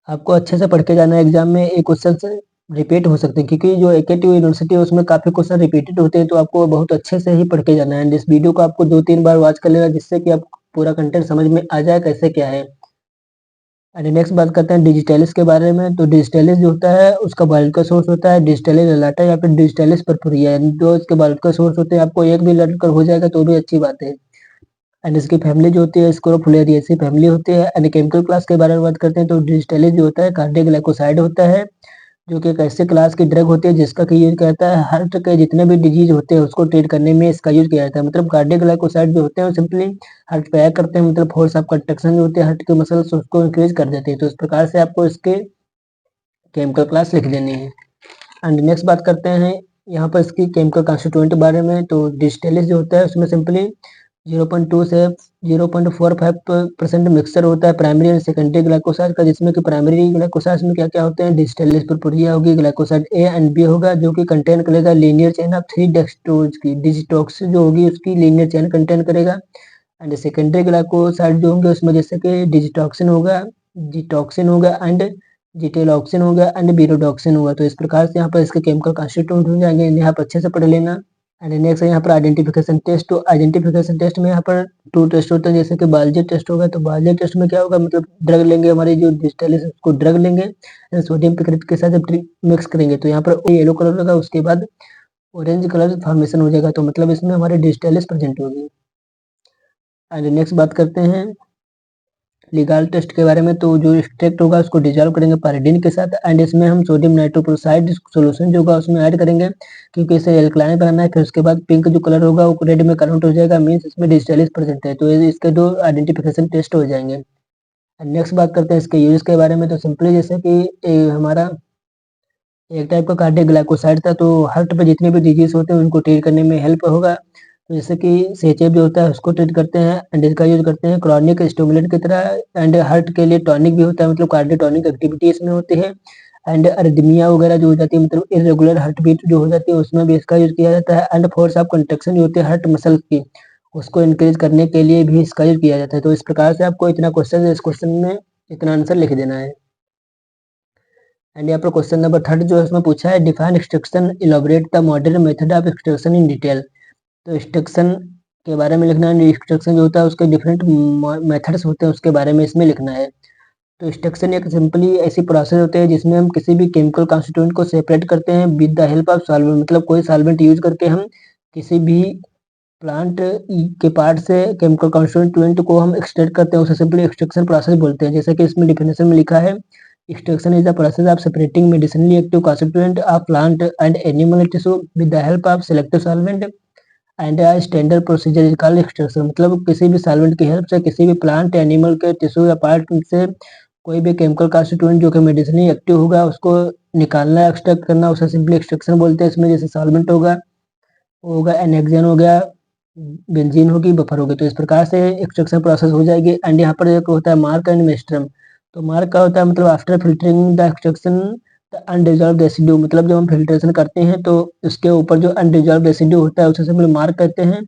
आपको अच्छे से पढ़ के जाना है, एग्जाम में एक क्वेश्चन से रिपीट हो सकते हैं क्योंकि जो एकेटिव यूनिवर्सिटी है उसमें काफी क्वेश्चन रिपीटेड होते हैं, तो आपको बहुत अच्छे से ही पढ़ के जाना है। इस वीडियो को आपको 2-3 बार वॉच कर लेना जिससे कि आपको पूरा कंटेंट समझ में आ जाए कैसे क्या है। एंड नेक्स्ट बात करते हैं डिजिटलिस के बारे में। तो डिजिटलिस जो होता है उसका बायोलॉजिकल सोर्स होता है डिजिटलिस ललाटा या फिर डिजिटलिस पर्पुरिया, जो इसके बायोलॉजिकल सोर्स होते हैं। आपको एक भी लड़कर हो जाएगा तो भी अच्छी बात है। एंड इसकी फैमिली जो होती है स्क्रोफुलेरिएसी फैमिली होती है। एंड केमिकल क्लास के बारे में बात करते हैं तो डिजिटलिस जो होता है कार्डियक ग्लाइकोसाइड होता है जो कि एक ऐसे क्लास की ड्रग होती है जिसका कि यूज किया जाता है हार्ट के जितने भी डिजीज होते हैं उसको ट्रीट करने में इसका यूज किया जाता है। मतलब कार्डियक ग्लाइकोसाइड जो होते हैं वो सिंपली हार्ट पे एक्ट करते हैं, मतलब फोर्स ऑफ कंट्रक्शन जो होते हैं हार्ट के मसल्स उसको इंक्रीज कर देते हैं। तो इस प्रकार से आपको इसके केमिकल क्लास लिख देनी है। एंड नेक्स्ट बात करते हैं यहाँ पर इसकी केमिकल कॉन्स्टिट्यूएंट के बारे में। तो डिस्टिलिस जो होता है उसमें सिंपली 0.2 से 0.45% मिक्सचर होता है प्राइमरी एंड सेकेंडरी ग्लाइकोसाइड का, जिसमें कि प्राइमरी ग्लाइकोसाइड में क्या क्या होते हैं डिस्टिलिस पर्पुरिया होगी, ग्लाइकोसाइड ए एंड बी होगा जो कि कंटेन करेगा लीनियर चेन ऑफ 3 डेक्सट्रोज की, डिजिटॉक्स जो होगी उसकी लीनियर चेन कंटेन करेगा। एंड सेकेंडरी ग्लाइकोसाइड जो होंगे उसमें जैसे कि डिजिटॉक्सिन होगा, जिटॉक्सिन होगा एंड जिटेलॉक्सिन होगा एंड बीरोडॉक्सिन होगा। तो इस प्रकार से यहाँ पर इसके केमिकल कॉन्स्टिट्यूएंट हो जाएंगे, यहाँ पर अच्छे से पढ़ लेना। एंड नेक्स्ट है यहाँ पर आइडेंटिफिकेशन टेस्ट। तो आइडेंटिफिकेशन टेस्ट में यहाँ पर 2 टेस्ट होते हैं, जैसे कि बायोलॉजी टेस्ट होगा। तो बायोलॉजी टेस्ट में क्या होगा, मतलब ड्रग लेंगे हमारी जो डिजिटलिस उसको ड्रग लेंगे सोडियम पिक्रेट के साथ जब मिक्स करेंगे तो यहाँ पर येलो कलर होगा, उसके बाद ऑरेंज कलर फॉर्मेशन हो जाएगा। तो मतलब इसमें हमारी डिजिटलिस प्रेजेंट होगी। एंड नेक्स्ट बात करते हैं लीगल टेस्ट के बारे में। तो जो एक्सट्रैक्ट होगा उसको डिजॉल्व करेंगे पायरिडीन के साथ एंड इसमें हम सोडियम नाइट्रोक्लोराइड सोल्यूशन जो होगा उसमें ऐड करेंगे क्योंकि इसे एल्कलाइन बनाना है। फिर उसके बाद पिंक जो कलर होगा वो रेड में कन्वर्ट हो जाएगा, मीन्स इसमें डिजिटलिस प्रेजेंट है। तो इसके 2 आइडेंटिफिकेशन टेस्ट हो जाएंगे। नेक्स्ट बात करते हैं इसके यूज के बारे में। तो सिंपली जैसे कि हमारा एक टाइप का कार्डियक ग्लाइकोसाइड था, तो हार्ट पे जितने भी डिजीज होते हैं उनको ट्रीट करने में हेल्प होगा। तो जैसे कि सेचेप जो होता है उसको ट्रीट करते हैं एंड इसका यूज करते हैं क्रॉनिक स्टिमुलेंट की तरह एंड हार्ट के लिए टॉनिक भी होता है, मतलब कार्डियोटॉनिक एक्टिविटी इसमें होती है एंड अर्दमिया वगैरह जो हो जाती है, मतलब इरेगुलर हार्ट बीट जो हो जाती है उसमें भी इसका यूज किया जाता है एंड फोर्स ऑफ कंट्रक्शन जो होती है हार्ट मसल की उसको इंक्रीज करने के लिए भी इसका यूज किया जाता है। तो इस प्रकार से आपको इतना क्वेश्चन है, इस क्वेश्चन में इतना आंसर लिख देना है। एंड यहाँ पर क्वेश्चन नंबर 3 जो है उसमें पूछा है define extraction elaborate the modern method of extraction in detail. तो एक्सट्रैक्शन के बारे में लिखना है, एक्सट्रैक्शन जो होता है उसके डिफरेंट मेथड्स होते हैं उसके बारे में इसमें लिखना है। तो एक्सट्रैक्शन एक सिंपली ऐसी प्रोसेस होती है जिसमें हम किसी भी केमिकल कॉन्स्टिट्यूएंट को सेपरेट करते हैं with the help of solvent, मतलब कोई सॉल्वेंट यूज करके हम किसी भी प्लांट के पार्ट से केमिकल कॉन्स्टिट्यूएंट को हम एक्सट्रैक्ट करते हैं, उसे सिंपली एक्सट्रैक्शन प्रोसेस बोलते हैं। जैसे कि इसमें डिफिनेशन में लिखा है extraction is the process of separating medicinally active constituent of plant and animal tissue with the help of selective solvent and standard procedure is called extraction. मतलब किसी भी सॉल्वेंट की हेल्प से किसी भी प्लांट एनिमल के टिश्यू या part से कोई भी केमिकल कॉन्स्टिट्यूएंट जो कि मेडिसिनली एक्टिव होगा उसको निकालना एक्सट्रैक्ट करना, उसे सिंपली एक्सट्रैक्शन बोलते हैं। इसमें जैसे सॉल्वेंट होगा वो होगा एनेक्सेन हो गया, बेंजीन होगी, बफर होगी। तो इस प्रकार से एक्सट्रैक्शन प्रोसेस हो जाएगी। एंड यहाँ पर एक होता है मार्क एंड मेस्ट्रम। तो मार्क का होता है मतलब after filtering the extraction the undissolved residue, मतलब जब हम फिल्ट्रेशन करते हैं तो उसके ऊपर जो अनडिजॉल्व्ड रेसिड्यू होता है उसे सिंपली मार्क कहते हैं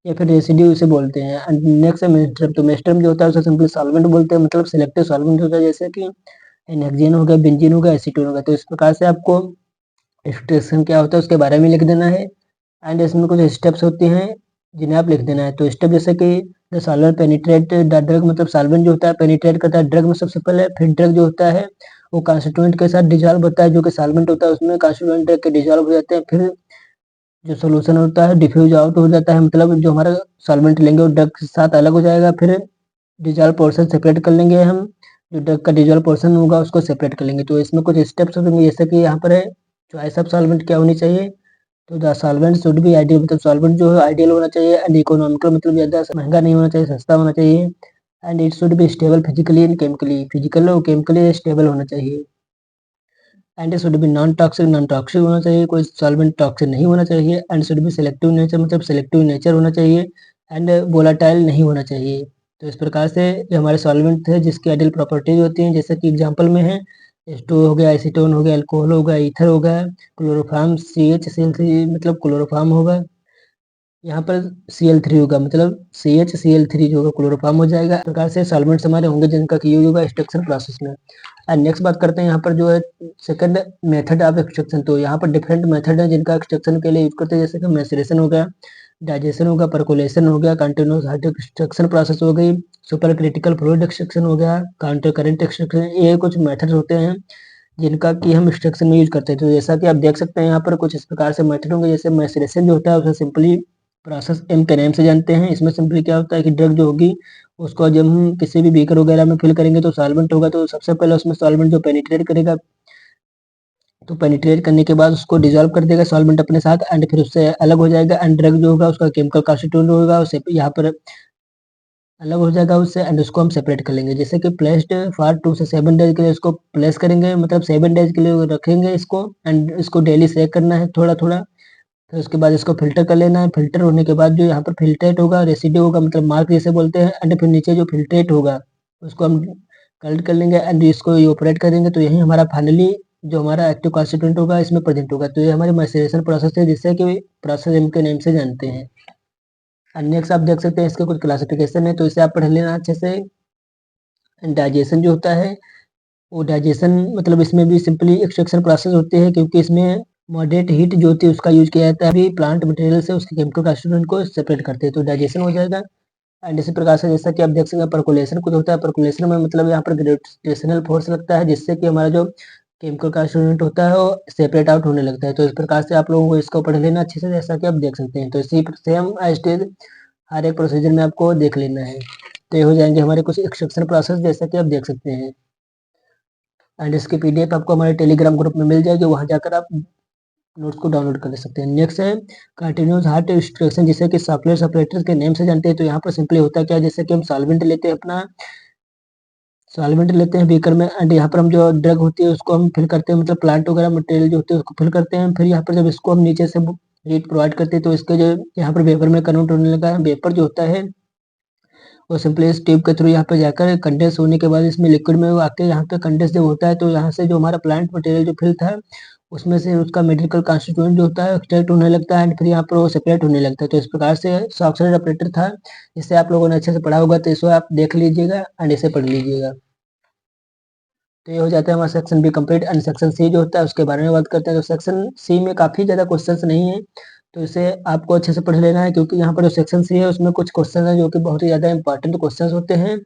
या फिर रेसिड्यू उसे बोलते हैं। एंड नेक्स्ट है मेस्ट्रम। तो मेस्ट्रम जो होता है उसे सिंपली सॉल्वेंट बोलते हैं, मतलब सिलेक्टिव सॉल्वेंट होता है जैसे कि हेक्सेन हो गया, बेंजीन हो गया, एसीटोन हो गया। तो इस प्रकार से आपको एक्सट्रैक्शन क्या होता है उसके बारे में लिख देना है। एंड इसमें कुछ स्टेप्स होती हैं जिन्हें आप लिख देना है। तो स्टेप जैसे कि the solvent penetrate the drug, मतलब सॉल्वेंट जो होता है पेनिट्रेट करता है ड्रग में सबसे पहले, फिर ड्रग जो होता है वो कॉन्स्टिट्यूएंट के साथ डिजॉल्व होता है, जो कि सॉल्वेंट होता है उसमें कॉन्स्टिट्यूएंट के डिजॉल्व हो जाते हैं, फिर जो सोल्यूशन होता है डिफ्यूज आउट हो जाता है, मतलब जो हमारा सॉल्वेंट लेंगे वो ड्रग के साथ अलग हो जाएगा, फिर डिजॉल्व पोर्शन सेपरेट कर लेंगे हम, जो ड्रग का डिजॉल्व पोर्शन होगा उसको सेपरेट कर लेंगे। तो इसमें कुछ स्टेप्स होंगे जैसे कि यहाँ पर है चॉइस ऑफ सॉल्वेंट क्या होनी चाहिए। तो the solvent should be ideal, मतलब सॉल्वेंट जो है आइडियल होना चाहिए एंड इकोनॉमिकल, मतलब ज़्यादा महंगा नहीं होना चाहिए, सस्ता होना चाहिए। And it should be stable physically and chemically, physical और केमिकली स्टेबल होना चाहिए। And should be non toxic, non toxic होना चाहिए, कोई सॉल्वेंट टॉक्सिक नहीं होना चाहिए। And should be selective nature, मतलब सिलेक्टिव नेचर होना चाहिए। एंड वोलाटाइल नहीं होना चाहिए। तो इस प्रकार से ये हमारे सॉल्वेंट थे जिसकी आइडियल प्रॉपर्टीज होती हैं, जैसे कि एग्जांपल में है H2O हो गया, एसीटोन हो गया, अल्कोहल हो गया, ईथर हो गया, क्लोरोफार्म CHCl3, मतलब क्लोरोफार्म होगा। यहाँ पर Cl3 होगा, मतलब CHCl3 जो होगा क्लोरोफार्म हो जाएगा। इस प्रकार से सॉल्वेंट्स हमारे होंगे जिनका की यूज होगा एक्सट्रैक्शन प्रोसेस में। एंड नेक्स्ट बात करते हैं यहाँ पर जो है सेकंड मेथड ऑफ एक्सट्रैक्शन। तो यहाँ पर डिफरेंट मेथड है जिनका एक्सट्रैक्शन के लिए यूज करते हैं, जैसे कि मैसरेशन हो गया, डाइजेशन होगा, परकोलेशन हो गया, कंटिन्यूस हार्ट एक्सट्रैक्शन प्रोसेस हो गई, सुपर क्रिटिकल फ्लूइड एक्सट्रैक्शन हो गया, काउंटर करंट एक्सट्रैक्शन। ये कुछ मेथड्स होते हैं जिनका कि हम एक्सट्रैक्शन में यूज करते हैं। तो जैसा कि आप देख सकते हैं यहाँ पर कुछ इस प्रकार से मेथड होंगे, जैसे मैसरेशन जो होता है उसे सिंपली प्रोसेस एम के नेम से जानते हैं। इसमें सिंपली क्या होता है कि ड्रग जो होगी उसको जब हम किसी भी बीकर वगैरह में फिल करेंगे तो सॉल्वेंट होगा, तो सबसे पहले उसमें सॉल्वेंट जो पेनिट्रेट करेगा, तो पेनिट्रेट करने के बाद उसको डिजोल्व कर देगा सॉल्वेंट अपने साथ एंड फिर उससे अलग हो जाएगा। एंड ड्रग जो होगा उसका केमिकल कॉन्स्टिट्यूएंट होगा उसे यहाँ पर अलग हो जाएगा उससे, एंड उसको हम सेपरेट कर लेंगे। जैसे कि प्लेस्ड फॉर 2 से 7 डेज के लिए इसको प्लेस करेंगे, मतलब 7 डेज के लिए रखेंगे इसको एंड इसको डेली सेक करना है थोड़ा थोड़ा। फिर उसके बाद इसको फिल्टर कर लेना है। फिल्टर होने के बाद जो यहाँ पर फिल्ट्रेट होगा, रेसिड्यू होगा, मतलब मार्क जैसे बोलते हैं, एंड फिर नीचे जो फिल्ट्रेट होगा उसको हम कलेक्ट कर लेंगे एंड इसको इवोपरेट कर देंगे। तो यही हमारा फाइनली जो हमारा एक्टिव कॉन्स्टिट्यूएंट होगा इसमें प्रेजेंट होगा। तो ये हमारी मैसेरेशन प्रोसेस है जिससे कि प्रोसेस इनके नेम से जानते हैं। एंड नेक्स्ट आप देख सकते हैं इसके कुछ क्लासिफिकेशन है, तो इसे आप पढ़ लेना अच्छे से। डाइजेशन जो होता है वो डाइजेशन मतलब इसमें भी सिंपली एक्सट्रैक्शन प्रोसेस होती है, क्योंकि इसमें मॉडरेट हीट जो होती है उसका यूज किया जाता है, अभी प्लांट मटेरियल से उसके केमिकल कॉन्स्टिट्यूएंट को सेपरेट करते हैं, तो डाइजेशन हो जाएगा। एंड इसी प्रकार से जैसा कि आप देख सकते हैं परकोलेशन कुछ होता है। परकोलेशन में मतलब यहाँ पर ग्रेविटेशनल फोर्स लगता है जिससे कि हमारा जो केमिकल कॉन्स्टिट्यूएंट होता है वो सेपरेट आउट होने लगता है। तो इस प्रकार से आप लोगों को इसको पढ़ लेना अच्छे से, जैसा कि आप देख सकते हैं। तो इसी सेम स्टेज हर एक प्रोसीजर में आपको देख लेना है। तो ये हो जाएंगे हमारे कुछ एक्सट्रैक्शन प्रोसेस जैसा कि आप देख सकते हैं। एंड इसकी पीडीएफ आपको हमारे टेलीग्राम ग्रुप में मिल जाएगी, वहां जाकर आप नोट्स को डाउनलोड कर सकते हैं। नेक्स्ट है कंटिन्यूस हार्ट एक्सट्रैक्शन, जिसे कि सॉफ्टवेयर सेपरेटर के नेम से जानते हैं। तो यहाँ पर सिंपली होता है क्या, जैसे कि हम सॉल्वेंट लेते हैं, अपना सॉल्वेंट लेते हैं बीकर में एंड यहाँ पर हम जो ड्रग होती है उसको हम फिल करते हैं, मतलब प्लांट वगैरह मटेरियल जो होते हैं उसको फिल करते हैं। फिर यहाँ पर जब इसको हम नीचे से हीट प्रोवाइड करती है, तो इसके जो यहाँ पर वेपर में कन्वर्ट होने लगा है। वेपर जो होता है वो सिंपली इस ट्यूब के थ्रू यहाँ पे जाकर कंडेंस होने के बाद इसमें लिक्विड में वो आके यहाँ पे कंडेंस जब होता है तो यहाँ से जो हमारा प्लांट मटेरियल जो फिल था उसमें से उसका मेडिकल कॉन्स्टिट्यूएंट जो होता है एक्सट्रैक्ट होने लगता है एंड फिर यहाँ पर वो सेपरेट होने लगता है। तो इस प्रकार से ऑक्साइड ऑपरेटर था, इसे आप लोगों ने अच्छे से पढ़ा होगा, तो इसको आप देख लीजिएगा एंड इसे पढ़ लीजिएगा। तो ये हो जाता है हमारा section B complete. And section C जो होता है उसके बारे में बात करते हैं। तो सेक्शन सी में काफ़ी ज़्यादा क्वेश्चंस नहीं है, तो इसे आपको अच्छे से पढ़ लेना है, क्योंकि यहाँ पर जो सेक्शन सी है उसमें कुछ क्वेश्चन है जो कि बहुत ही ज़्यादा इंपॉर्टेंट क्वेश्चन होते हैं,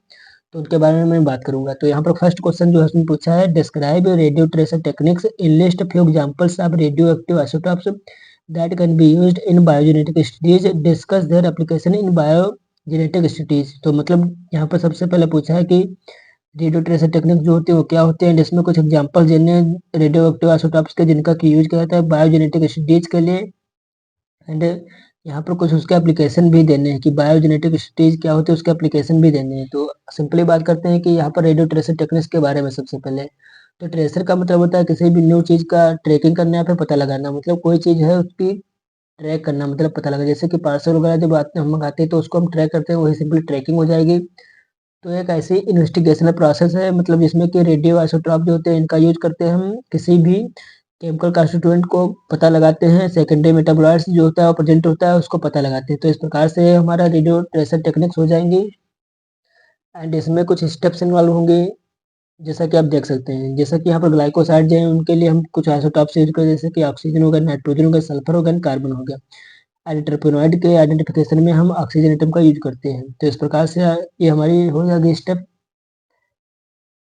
तो उनके बारे में मैं बात करूंगा। तो यहाँ पर फर्स्ट क्वेश्चन जो है उसमें पूछा है, describe radio tracer techniques in list few examples of radio active isotopes that can be used in biogenetic studies, discuss their application in biogenetic studies. तो मतलब यहाँ पर सबसे पहले पूछा है कि रेडियो ट्रेसर टेक्निक जो होती है वो क्या होते हैं, इसमें कुछ एग्जांपल देने हैं रेडियो एक्टिव आइसोटॉप्स के जिनका की यूज किया जाता है बायोजेनेटिक स्टडीज के लिए। एंड यहाँ पर कुछ उसके एप्लीकेशन भी देने हैं कि बायोजेनेटिक स्टडीज क्या होती है, उसके एप्लीकेशन भी देने हैं। तो सिंपली बात करते हैं कि यहाँ पर रेडियो ट्रेसर टेक्निक्स के बारे में सबसे पहले। तो ट्रेसर का मतलब होता है किसी भी न्यू चीज़ का ट्रैकिंग करना या फिर पता लगाना, मतलब कोई चीज़ है उसकी ट्रैक करना, मतलब पता लगा। जैसे कि पार्सल वगैरह जब आते हम मंगाते हैं तो उसको हम ट्रैक करते हैं, वही सिंपली ट्रैकिंग हो जाएगी। तो एक ऐसी इन्वेस्टिगेशनल प्रोसेस है, मतलब जिसमें कि रेडियो आइसोटॉप जो होते हैं इनका यूज करते हैं हम किसी भी केमिकल कॉन्स्टिट्यूएंट को पता लगाते हैं, सेकेंडरी मेटाबोलाइट्स जो होता है वो प्रेजेंट होता है उसको पता लगाते हैं। तो इस प्रकार से हमारा रेडियो ट्रेसर टेक्निक्स हो जाएंगी। एंड इसमें कुछ स्टेप्स इन्वॉल्व होंगे, जैसा कि आप देख सकते हैं। जैसा कि यहाँ पर ग्लाइकोसाइड जो है उनके लिए हम कुछ आइसोटॉप्स यूज करें, जैसे कि ऑक्सीजन हो गया, नाइट्रोजन हो गया, सल्फर हो गया, कार्बन हो गया। एंटरप्रेन्योर के आइडेंटिफिकेशन में हम ऑक्सीजन एटम का यूज करते हैं। तो इस प्रकार से ये हमारी हो जाएगी स्टेप।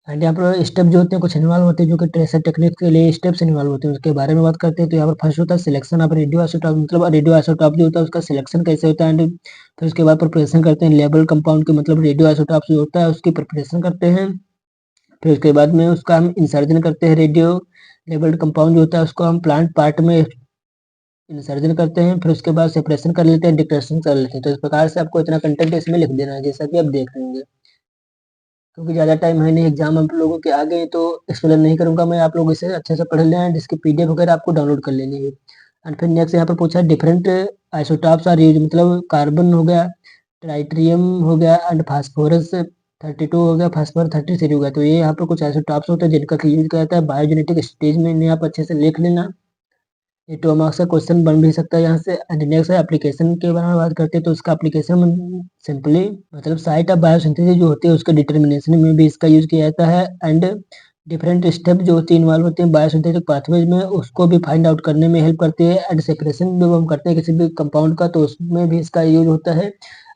एंड यहाँ पर स्टेप जो होते हैं कुछ इन्वॉल्व होते हैं जो कि ट्रेसर टेक्निक के लिए स्टेप्स इन्वॉल्व होते हैं, उसके बारे में बात करते हैं। तो यहाँ पर फर्स्ट होता है सिलेक्शन ऑफ रेडियो आइसोटॉप, मतलब रेडियो आइसोटॉप जो होता है उसका सिलेक्शन कैसे होता है। एंड फिर उसके बाद प्रिपरेशन करते हैं लेबल कंपाउंड के, मतलब रेडियो आइसोटॉप जो होता है उसकी प्रिपरेशन करते हैं। फिर उसके बाद में उसका हम इंसर्जन करते हैं, रेडियो लेबल्ड कंपाउंड जो होता है उसको हम प्लांट पार्ट में इंसर्जन करते हैं। फिर उसके बाद सेपरेशन कर लेते हैं, डिक्टेशन कर लेते हैं। तो इस प्रकार से आपको इतना कंटेंट इसमें लिख देना है, जैसा कि आप देख रहे होंगे। क्योंकि ज़्यादा टाइम है नहीं, एग्जाम आप लोगों के आ गए तो एक्सप्लेन नहीं करूंगा मैं, आप लोग इसे अच्छे से पढ़ लें, जिसकी पीडीएफ वगैरह आपको डाउनलोड कर लेनी है। एंड फिर नेक्स्ट यहाँ पर पूछा है डिफरेंट आइसोटॉप्स आर यूज, मतलब कार्बन हो गया, ट्राइट्रियम हो गया एंड फास्फोरस 32 हो गया, फास्फोरस 33 हो गया। तो ये यहाँ पर कुछ आइसोटॉप्स होते हैं जिनका यूज किया जाता है बायोजेनेटिक स्टेज में, इन्हें आप अच्छे से लिख लेना। ये 2 मार्क्स का क्वेश्चन बन भी सकता है यहाँ से। एंड नेक्स्ट है एप्लीकेशन के बारे में बात करते हैं। तो इसका एप्लीकेशन सिंपली मतलब साइट ऑफ बायोसिंथेसिस जो होती है उसके डिटर्मिनेशन में भी इसका यूज किया जाता है। एंड डिफरेंट स्टेप जो होती है इन्वॉल्व होते हैं बायोसिंथेटिक पाथवेज में, उसको भी फाइंड आउट करने में हेल्प करती है। एंड सेपरेशन जब हम करते हैं किसी भी कंपाउंड का तो उसमें भी इसका यूज होता है।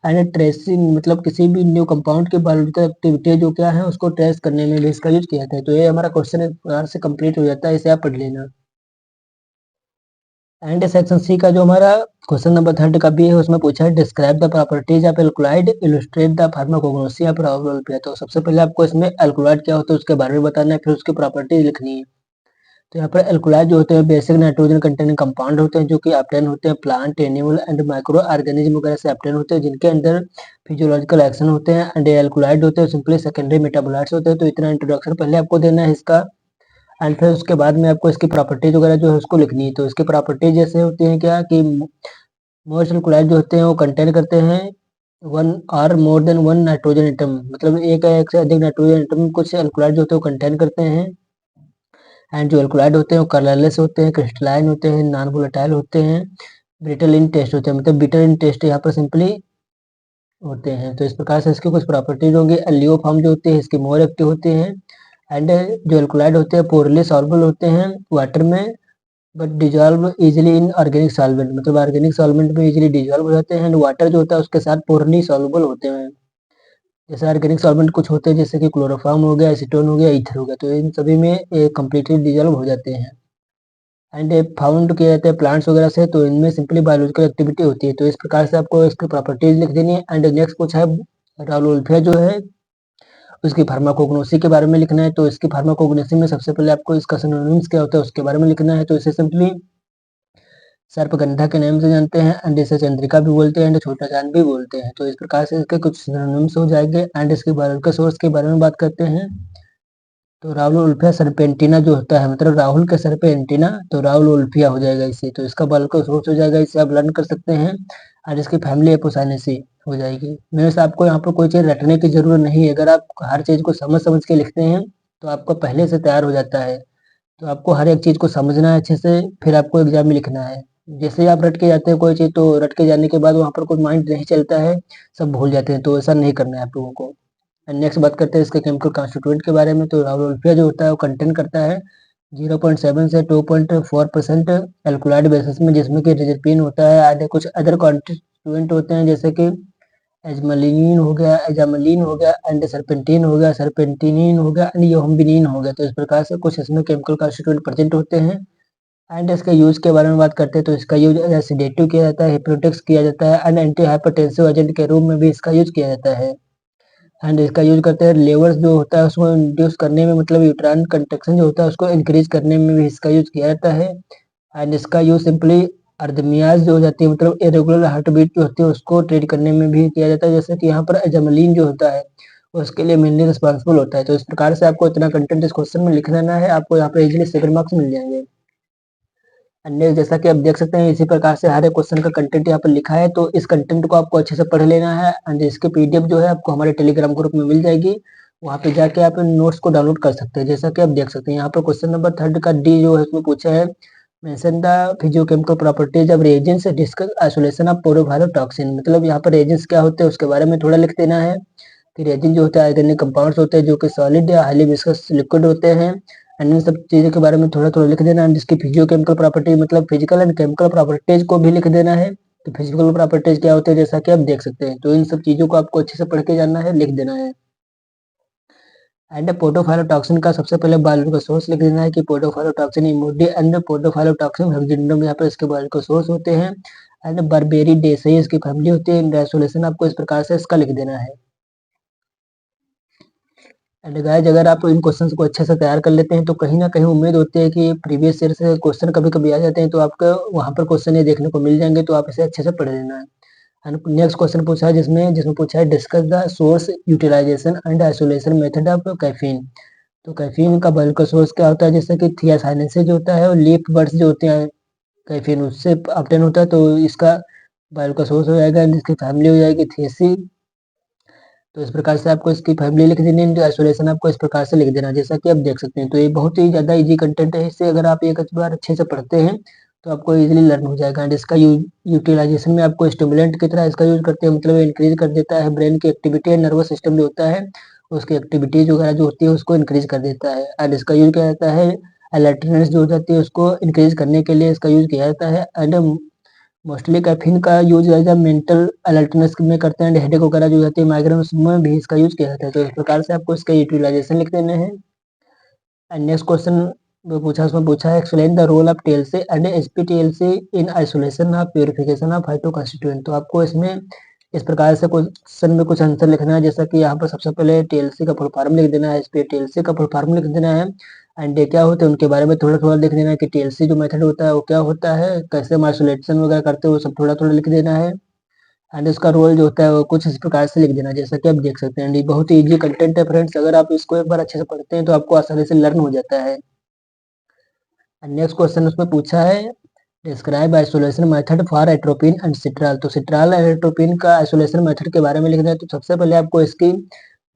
एंड ट्रेसिंग मतलब किसी भी न्यू कंपाउंड की बायोलॉजिकल एक्टिविटी जो क्या है उसको ट्रेस करने में भी इसका यूज किया जाता है। तो ये हमारा क्वेश्चन एक प्रकार से कंप्लीट हो जाता है, इसे आप पढ़ लेना। एंड सेक्शन सी का जो हमारा क्वेश्चन नंबर 3 का भी है उसमें पूछा है describe the properties of alkaloid illustrate the pharmacognosy of rauwolfia. तो सबसे पहले आपको इसमें एल्कोलाइड क्या होता है उसके बारे में बताना है, फिर उसकी प्रॉपर्टीज लिखनी है। तो यहाँ पर एल्कोलाइड जो होते हैं बेसिक नाइट्रोजन कंटेनिंग कंपाउंड होते हैं जो कि ऑब्टेन होते हैं plant animal and micro organism वगैरह से ऑब्टेन होते हैं, जिनके अंदर फिजियोलॉजिकल एक्शन होते हैं। एंड एल्कोलाइड होते हैं सिंपली सेकेंडरी मेटाबोलाइट्स होते हैं। तो इतना इंट्रोडक्शन पहले आपको देना है इसका। एंड फिर उसके बाद में आपको इसकी प्रॉपर्टीज वगैरह जो है उसको लिखनी है। तो इसकी प्रॉपर्टीज जैसे होती हैं क्या कि मोस्ट एल्कोलाइड जो होते हैं वो कंटेन करते हैं वन और more than one nitrogen atom, मतलब एक या एक से अधिक नाइट्रोजन एटम कुछ एल्कोलाइड जो होते हैं वो कंटेन करते हैं। एंड जो एल्कोलाइड होते हैं वो कलरलेस होते हैं, क्रिस्टलाइन होते हैं, नॉन वोलेटाइल होते हैं, ब्रिटल इन टेस्ट होते हैं, मतलब बिटर इन टेस्ट यहाँ पर सिंपली होते हैं। तो इस प्रकार से इसकी कुछ प्रॉपर्टीज होंगी। एलियो फॉर्म जो होते हैं इसके मोर एक्टिव होते हैं। एंड जो एल्कोलाइड होते हैं पोरली सॉल्युबल होते हैं वाटर में, but dissolve easily in organic solvent, मतलब ऑर्गेनिक सॉल्वेंट में इजिली डिजॉल्व हो जाते हैं। एंड वाटर जो होता है उसके साथ पोरली सॉल्युबल होते हैं। जैसे ऑर्गेनिक सॉल्वेंट कुछ होते हैं जैसे कि क्लोरोफॉर्म हो गया, एसीटोन हो गया, ईथर हो गया, तो इन सभी में कम्प्लीटली डिजॉल्व हो जाते हैं। एंड फाउंड किए जाते हैं प्लांट्स वगैरह से, तो इनमें सिंपली बायोलॉजिकल एक्टिविटी होती है। तो इस प्रकार से आपको इसकी प्रॉपर्टीज लिख देनी है। एंड नेक्स्ट कुछ है राउलोल्फिया जो है उसकी फार्माकोग्नोसी के बारे में लिखना है। तो इसकी फार्माकोग्नोसी में सबसे पहले आपको इसका सिनोनिम्स क्या होता है उसके बारे में लिखना है। तो इसे सिंपली सर्पगंधा के नाम से जानते हैं, एंड इसे चंद्रिका भी बोलते हैं, एंड छोटा चांद भी बोलते हैं। तो इस प्रकार से इसके कुछ सिनोनिम्स हो जाएंगे। एंड इसके बायोलॉजिकल सोर्स के बारे में बात करते हैं। तो राहुल उल्फिया सर पे एंटीना जो होता है, मतलब राहुल के सर पे एंटीना, तो राहुल उल्फिया हो जाएगा इससे, तो इसका बल का सोर्स हो जाएगा, इससे आप लर्न कर सकते हैं। और इसकी फैमिली एपोसाइनेसी से हो जाएगी। मेरे से आपको यहाँ पर कोई चीज़ रटने की जरूरत नहीं है, अगर आप हर चीज़ को समझ समझ के लिखते हैं तो आपका पहले से तैयार हो जाता है। तो आपको हर एक चीज़ को समझना है अच्छे से, फिर आपको एग्जाम में लिखना है। जैसे ही आप रट के जाते हैं कोई चीज़, तो रट के जाने के बाद वहाँ पर कोई माइंड नहीं चलता है, सब भूल जाते हैं, तो ऐसा नहीं करना है आप लोगों को। नेक्स्ट बात करते हैं इसके केमिकल कॉन्स्टिट्यूएंट के बारे में। तो राउलोल्फिया जो होता है वो कंटेन करता है 0.7 से 2.4% एल्कुलाइड बेसिस में, जिसमें कि रिजर्पिन होता है, आधे कुछ अदर कॉन्स्टिट्यूएंट होते हैं जैसे कि एजमलिन हो गया, एजामलिन हो गया, एंड सरपेंटिन हो गया, सरपेंटिनिन हो गया, एंड योहम्बिनिन हो गया। तो इस प्रकार से कुछ इसमें केमिकल कॉन्स्टिट्यूएंट प्रेजेंट होते हैं। एंड इसके यूज के बारे में बात करते हैं तो इसका यूज एज सेडेटिव किया जाता है, हिप्नोटिक्स किया जाता है, एंड एंटी हाइपरटेंसिव एजेंट के रूप में भी इसका यूज किया जाता है। एंड इसका यूज करते हैं लेवर्स जो होता है उसको इंड्यूस करने में, मतलब यूट्राइन कंट्रक्शन जो होता है उसको इंक्रीज करने में भी इसका यूज किया जाता है। एंड इसका यूज सिंपली अर्दमियाज जो हो जाती है, मतलब इरेगुलर हार्ट बीट जो होती है उसको ट्रीट करने में भी किया जाता है, जैसे कि यहाँ पर एजामलिन जो होता है उसके लिए मेनली रिस्पॉन्सिबल होता है। तो इस प्रकार से आपको इतना कंटेंट इस क्वेश्चन में लिख लेना है, आपको यहाँ पर इजिली 7 मार्क्स मिल जाएंगे। अन्य जैसा कि आप देख सकते हैं इसी प्रकार से हर एक क्वेश्चन का कंटेंट यहाँ पर लिखा है, तो इस कंटेंट को आपको अच्छे से पढ़ लेना है। एंड इसके पीडीएफ जो है आपको हमारे टेलीग्राम ग्रुप में मिल जाएगी, वहाँ पे जाके आप नोट्स को डाउनलोड कर सकते हैं। जैसा कि आप देख सकते हैं यहाँ पर क्वेश्चन नंबर 3 का डी जो है उसमें पूछा है, mention the physicochemical properties of reagents, discuss isolation of podophyllotoxin. मतलब यहाँ पर रिएजेंट्स क्या होते हैं उसके बारे में थोड़ा लिख देना है। फिर रिएजेंट जो होता है ऑर्गेनिक कंपाउंड्स होते हैं जो कि सॉलिड या हाईली विस्कस लिक्विड होते हैं, एंड इन सब चीज़ों के बारे में थोड़ा थोड़ा लिख देना है। जिसकी फिजियोकेमिकल प्रॉपर्टी, मतलब फिजिकल एंड केमिकल प्रॉपर्टीज को भी लिख देना है। तो फिजिकल प्रॉपर्टीज क्या होते हैं जैसा कि आप देख सकते हैं, तो इन सब चीज़ों को आपको अच्छे से पढ़ के जानना है, लिख देना है। एंड पोर्टोफायरोटॉक्सिन का सबसे पहले बायोलॉजिकल सोर्स लिख देना है कि पोर्टोफायरोटॉक्सिन इमोडी एंड पोर्टोफायरोटॉक्सिन हेक्सिंड्रोम, यहाँ पर इसके बायोलॉजिकल सोर्स होते हैं। एंड बर्बेरी डेसई इसकी फैमिली होती है। आइसोलेशन आपको इस प्रकार से इसका लिख देना है। एंड गाइस अगर आप इन क्वेश्चंस को अच्छे से तैयार कर लेते हैं तो कहीं ना कहीं उम्मीद होती है कि प्रीवियस ईयर से क्वेश्चन कभी कभी आ जाते हैं, तो आपको वहाँ पर क्वेश्चन ये देखने को मिल जाएंगे, तो आप इसे अच्छे से पढ़ लेना है। एंड नेक्स्ट क्वेश्चन पूछा है जिसमें जिसमें पूछा है discuss the source utilization and isolation method of caffeine. तो कैफीन का बायोलॉजिकल सोर्स क्या होता है, जैसे कि थियासाइनेंसिस जो होता है और लीफ बर्ड्स जो होते हैं कैफीन उससे ऑब्टेन होता है, तो इसका बायोलॉजिकल सोर्स हो जाएगा। एंड इसकी फैमिली हो जाएगी थेसी। तो इस प्रकार से आपको इसकी फैमिली लिख देनी है, आइसोलेशन आपको इस प्रकार से लिख देना, जैसा कि आप देख सकते हैं। तो ये बहुत ही ज़्यादा इजी कंटेंट है, इससे अगर आप एक बार अच्छे से पढ़ते हैं तो आपको इजीली लर्न हो जाएगा। एंड इसका यूटिलाइजेशन में आपको स्टिमुलेंट की तरह इसका यूज करते हैं, मतलब इंक्रीज कर देता है ब्रेन की एक्टिविटी, एंड नर्वस सिस्टम जो होता है उसकी एक्टिविटीज वगैरह जो होती है उसको इंक्रीज कर देता है। एंड इसका यूज किया जाता है अलर्टनेस जो हो जाती है उसको इंक्रीज करने के लिए इसका यूज किया जाता है। एंड मोस्टली कैफीन का use as a mental alertness में करते हैं, हेडेक वगैरह जो होती है माइग्रेन उसमें भी इसका यूज किया जाता है। तो इस प्रकार से आपको इसका यूटिलाइजेशन लिख देने हैं। एंड नेक्स्ट क्वेश्चन उसमें पूछा है explain the role of TLC and SPTLC in isolation of purification of phytoconstituent. तो आपको इसमें इस प्रकार से क्वेश्चन में कुछ आंसर लिखना है, जैसा कि यहाँ पर सबसे पहले टीएलसी का फुल फॉर्म लिख देना है, एसपीटीएलसी का फुल फॉर्म लिख देना है। एंड ये क्या होते हैं उनके बारे में थोड़ा थोड़ा लिख देना है कि टीएलसी जो मेथड होता है वो क्या होता है, कैसे हम आइसोलेशन वगैरह करते हैं वो सब थोड़ा थोड़ा लिख देना है। एंड इसका रोल जो होता है वो कुछ इस प्रकार से लिख देना है, जैसा कि आप देख सकते हैं। एंड ये बहुत ही इजी कंटेंट है फ्रेंड्स, अगर आप इसको एक बार अच्छे से पढ़ते हैं तो आपको आसानी से लर्न हो जाता है। नेक्स्ट क्वेश्चन उसमें पूछा है describe isolation method for atropine and Citral. तो सिट्राल एंड एट्रोपिन का आइसोलेशन मेथड के बारे में लिखना है। तो सबसे पहले आपको इसकी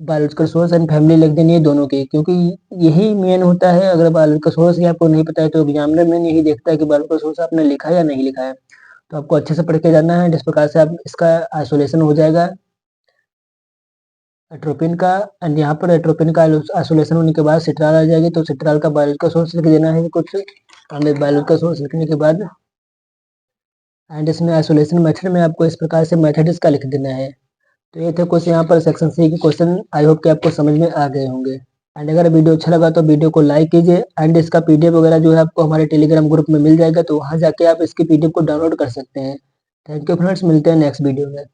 बायोलॉजिकल सोर्स एंड फैमिली लिख देनी है दोनों की, क्योंकि यही मेन होता है। अगर बायोलॉजिकल सोर्स ही आपको नहीं पता है तो एग्जामिनर में यही देखता है कि बायोलॉजिकल सोर्स आपने लिखा है या नहीं लिखा है। तो आपको अच्छे से पढ़ के जाना है, जिस प्रकार से आप इसका आइसोलेशन हो जाएगा एट्रोपिन का। एंड यहाँ पर एट्रोपिन का आइसोलेशन होने के बाद सिट्राल आ जाएगी, तो सिट्राल का बायोलॉजिकल सोर्स लिख देना है कुछ। एंड बायोलॉजिकल सोर्स लिखने के बाद एंड इसमें आइसोलेशन मेथड में आपको इस प्रकार से मेथड इसका लिख देना है। तो ये थे कुछ यहाँ पर सेक्शन सी के क्वेश्चन, आई होप कि आपको समझ में आ गए होंगे। एंड अगर वीडियो अच्छा लगा तो वीडियो को लाइक कीजिए। एंड इसका पीडीएफ वगैरह जो है आपको हमारे टेलीग्राम ग्रुप में मिल जाएगा, तो वहाँ जाके आप इसकी पीडीएफ को डाउनलोड कर सकते हैं। थैंक यू फ्रेंड्स, मिलते हैं नेक्स्ट वीडियो में।